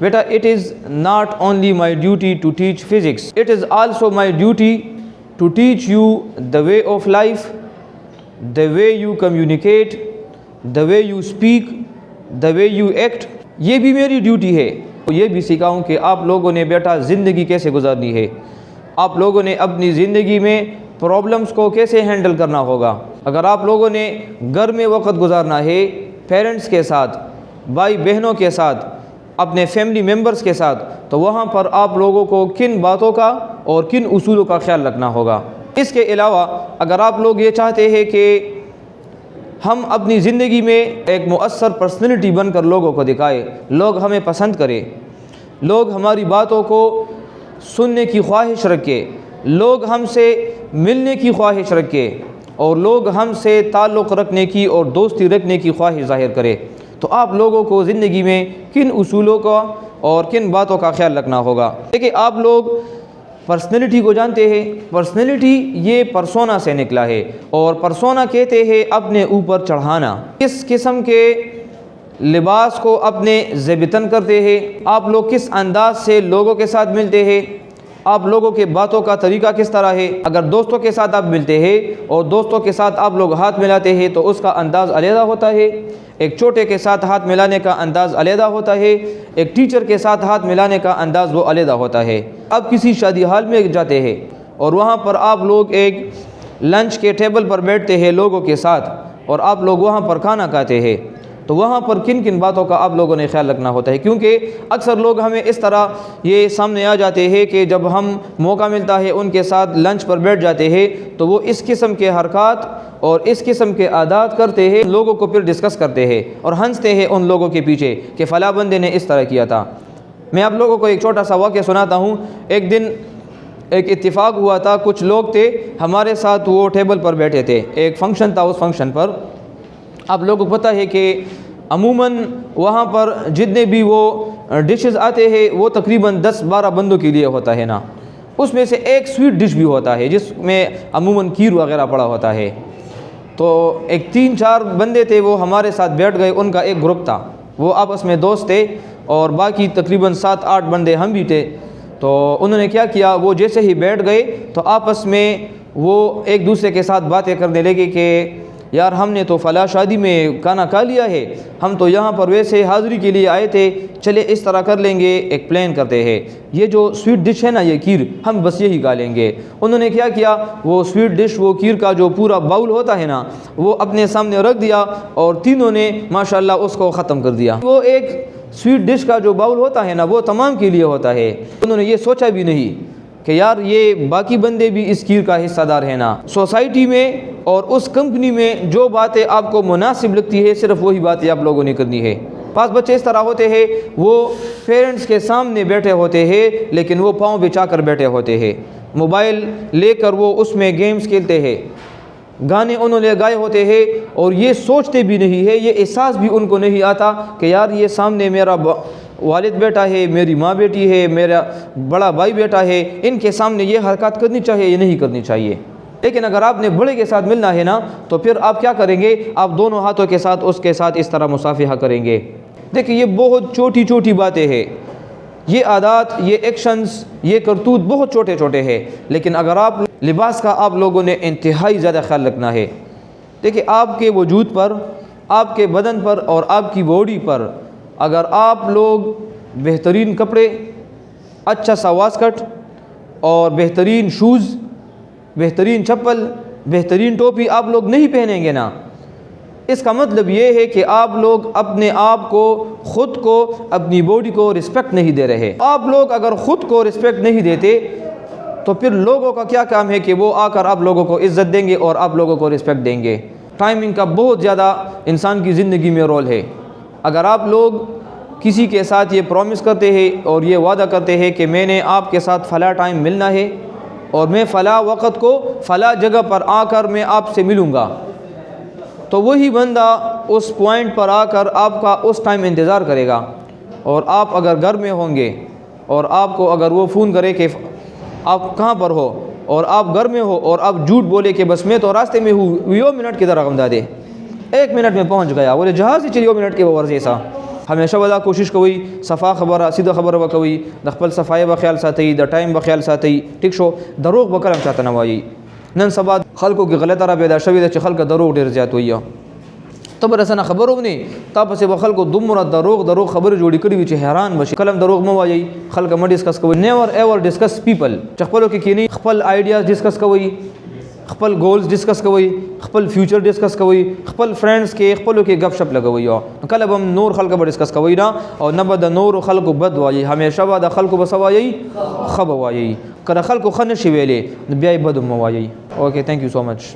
Beta it is not only my duty to teach physics, it is also my duty to teach you the way of life, the way you communicate, the way you speak, the way you act. یہ بھی میری duty ہے، یہ بھی سکھاؤں کہ آپ لوگوں نے بیٹا زندگی کیسے گزارنی ہے، آپ لوگوں نے اپنی زندگی میں پرابلمس کو کیسے ہینڈل کرنا ہوگا۔ اگر آپ لوگوں نے گھر میں وقت گزارنا ہے پیرنٹس کے ساتھ، بھائی بہنوں کے ساتھ، اپنے فیملی ممبرز کے ساتھ، تو وہاں پر آپ لوگوں کو کن باتوں کا اور کن اصولوں کا خیال رکھنا ہوگا۔ اس کے علاوہ اگر آپ لوگ یہ چاہتے ہیں کہ ہم اپنی زندگی میں ایک مؤثر پرسنالٹی بن کر لوگوں کو دکھائے، لوگ ہمیں پسند کرے، لوگ ہماری باتوں کو سننے کی خواہش رکھے، لوگ ہم سے ملنے کی خواہش رکھے، اور لوگ ہم سے تعلق رکھنے کی اور دوستی رکھنے کی خواہش ظاہر کرے، تو آپ لوگوں کو زندگی میں کن اصولوں کا اور کن باتوں کا خیال رکھنا ہوگا۔ دیکھیں آپ لوگ پرسنالٹی کو جانتے ہیں، پرسنالٹی یہ پرسونا سے نکلا ہے، اور پرسونا کہتے ہیں اپنے اوپر چڑھانا۔ کس قسم کے لباس کو اپنے ذیبتن کرتے ہیں، آپ لوگ کس انداز سے لوگوں کے ساتھ ملتے ہیں، آپ لوگوں کے باتوں کا طریقہ کس طرح ہے۔ اگر دوستوں کے ساتھ آپ ملتے ہیں اور دوستوں کے ساتھ آپ لوگ ہاتھ ملاتے ہیں تو اس کا انداز علیحدہ ہوتا ہے، ایک چھوٹے کے ساتھ ہاتھ ملانے کا انداز علیحدہ ہوتا ہے، ایک ٹیچر کے ساتھ ہاتھ ملانے کا انداز وہ علیحدہ ہوتا ہے۔ اب کسی شادی حال میں جاتے ہیں اور وہاں پر آپ لوگ ایک لنچ کے ٹیبل پر بیٹھتے ہیں لوگوں کے ساتھ، اور آپ لوگ وہاں پر کھانا کھاتے ہیں، تو وہاں پر کن کن باتوں کا آپ لوگوں نے خیال رکھنا ہوتا ہے، کیونکہ اکثر لوگ ہمیں اس طرح یہ سامنے آ جاتے ہیں کہ جب ہم موقع ملتا ہے ان کے ساتھ لنچ پر بیٹھ جاتے ہیں تو وہ اس قسم کے حرکات اور اس قسم کے عادات کرتے ہیں، لوگوں کو پھر ڈسکس کرتے ہیں اور ہنستے ہیں ان لوگوں کے پیچھے کہ فلاں بندے نے اس طرح کیا تھا۔ میں آپ لوگوں کو ایک چھوٹا سا واقعہ سناتا ہوں۔ ایک دن ایک اتفاق ہوا تھا، کچھ لوگ تھے ہمارے ساتھ، وہ ٹیبل پر بیٹھے تھے، ایک فنکشن تھا، اس فنکشن پر آپ لوگوں کو پتہ ہے کہ عموماً وہاں پر جتنے بھی وہ ڈشز آتے ہیں وہ تقریباً 10-12 بندوں کے لیے ہوتا ہے نا، اس میں سے ایک سویٹ ڈش بھی ہوتا ہے جس میں عموماً کھیر وغیرہ پڑا ہوتا ہے۔ تو ایک 3-4 بندے تھے وہ ہمارے ساتھ بیٹھ گئے، ان کا ایک گروپ تھا، وہ آپس میں دوست تھے، اور باقی تقریباً 7-8 بندے ہم بھی تھے۔ تو انہوں نے کیا کیا، وہ جیسے ہی بیٹھ گئے تو آپس میں وہ ایک دوسرے کے ساتھ باتیں کرنے لگے کہ یار ہم نے تو فلاں شادی میں کھانا کھا لیا ہے، ہم تو یہاں پر ویسے حاضری کے لیے آئے تھے، چلے اس طرح کر لیں گے، ایک پلان کرتے ہیں، یہ جو سویٹ ڈش ہے نا یہ کھیر، ہم بس یہی کھا لیں گے۔ انہوں نے کیا کیا، وہ سویٹ ڈش، وہ کھیر کا جو پورا باؤل ہوتا ہے نا وہ اپنے سامنے رکھ دیا، اور تینوں نے ماشاءاللہ اس کو ختم کر دیا۔ وہ ایک سویٹ ڈش کا جو باؤل ہوتا ہے نا وہ تمام کے لیے ہوتا ہے، انہوں نے یہ سوچا بھی نہیں کہ یار یہ باقی بندے بھی اس کھیر کا حصہ دار ہیں نا۔ سوسائٹی میں اور اس کمپنی میں جو باتیں آپ کو مناسب لگتی ہے صرف وہی باتیں آپ لوگوں نے کرنی ہے۔ بعض بچے اس طرح ہوتے ہیں، وہ پیرنٹس کے سامنے بیٹھے ہوتے ہیں لیکن وہ پاؤں بچھا کر بیٹھے ہوتے ہیں، موبائل لے کر وہ اس میں گیمز کھیلتے ہیں، گانے انہوں نے گائے ہوتے ہیں، اور یہ سوچتے بھی نہیں ہے، یہ احساس بھی ان کو نہیں آتا کہ یار یہ سامنے میرا والد بیٹا ہے، میری ماں بیٹی ہے، میرا بڑا بھائی بیٹا ہے، ان کے سامنے یہ حرکات کرنی چاہیے یا نہیں کرنی چاہیے۔ لیکن اگر آپ نے بڑے کے ساتھ ملنا ہے نا تو پھر آپ کیا کریں گے، آپ دونوں ہاتھوں کے ساتھ اس کے ساتھ اس طرح مصافحہ کریں گے۔ دیکھیں یہ بہت چھوٹی چھوٹی باتیں ہیں، یہ عادات، یہ ایکشنز، یہ کرتوت بہت چھوٹے چھوٹے ہیں، لیکن اگر آپ لباس کا آپ لوگوں نے انتہائی زیادہ خیال رکھنا ہے۔ دیکھیں آپ کے وجود پر، آپ کے بدن پر اور آپ کی باڈی پر اگر آپ لوگ بہترین کپڑے، اچھا سا واسکٹ اور بہترین شوز، بہترین چپل، بہترین ٹوپی آپ لوگ نہیں پہنیں گے نا، اس کا مطلب یہ ہے کہ آپ لوگ اپنے آپ کو، خود کو، اپنی باڈی کو رسپیکٹ نہیں دے رہے۔ آپ لوگ اگر خود کو رسپیکٹ نہیں دیتے تو پھر لوگوں کا کیا کام ہے کہ وہ آ کر آپ لوگوں کو عزت دیں گے اور آپ لوگوں کو رسپیکٹ دیں گے۔ ٹائمنگ کا بہت زیادہ انسان کی زندگی میں رول ہے۔ اگر آپ لوگ کسی کے ساتھ یہ پرومس کرتے ہیں اور یہ وعدہ کرتے ہیں کہ میں نے آپ کے ساتھ فلاں ٹائم ملنا ہے اور میں فلاں وقت کو فلاں جگہ پر آ کر میں آپ سے ملوں گا، تو وہی بندہ اس پوائنٹ پر آ کر آپ کا اس ٹائم انتظار کرے گا۔ اور آپ اگر گھر میں ہوں گے اور آپ کو اگر وہ فون کرے کہ آپ کہاں پر ہو اور آپ گھر میں ہو اور آپ جھوٹ بولے کہ بس میں تو راستے میں ہوں، 2 منٹ کی طرح غمدہ دے، 1 منٹ میں پہنچ گیا، بولے جہاز ہی چلیے 2 منٹ کے وہ ورزے سا، همیشه ودا کوشش کوئ صفا خبره سیده خبره وکوي د خپل صفای به خیال ساتئ د ټایم به خیال ساتئ ټیک شو دروغ به کلم چاته نه وایي نن سبا خلکو کې غلطه را پیدا شوې ده چې خلک دروغ ډیر زیات وایي ته به رسنه خبرو نه تا پسې به خلکو دومره دروغ خبرې جوړې کړي وي چې حیران بشي کلم دروغ مه وایي خلک مه ډسکس کوئ نیور ایور ډسکس پیپل چې خپلو کې کینی خپل آیډیاز ډسکس کوئ خپل ګولز ډسکس کوئ خپل فیوچر ډسکس کوئ خپل فرینډز کې خپلو کې غپ شپ لګوئ او کله به نور خلک به ډسکس کوئ نه او نه به د نورو خلکو بد وایي همیشه به د خلکو به څه وایي ښه به وایي که د خلکو ښه نشي ویلی نو بیا یې بد مه وایي اوکې تھینک یو سو مچ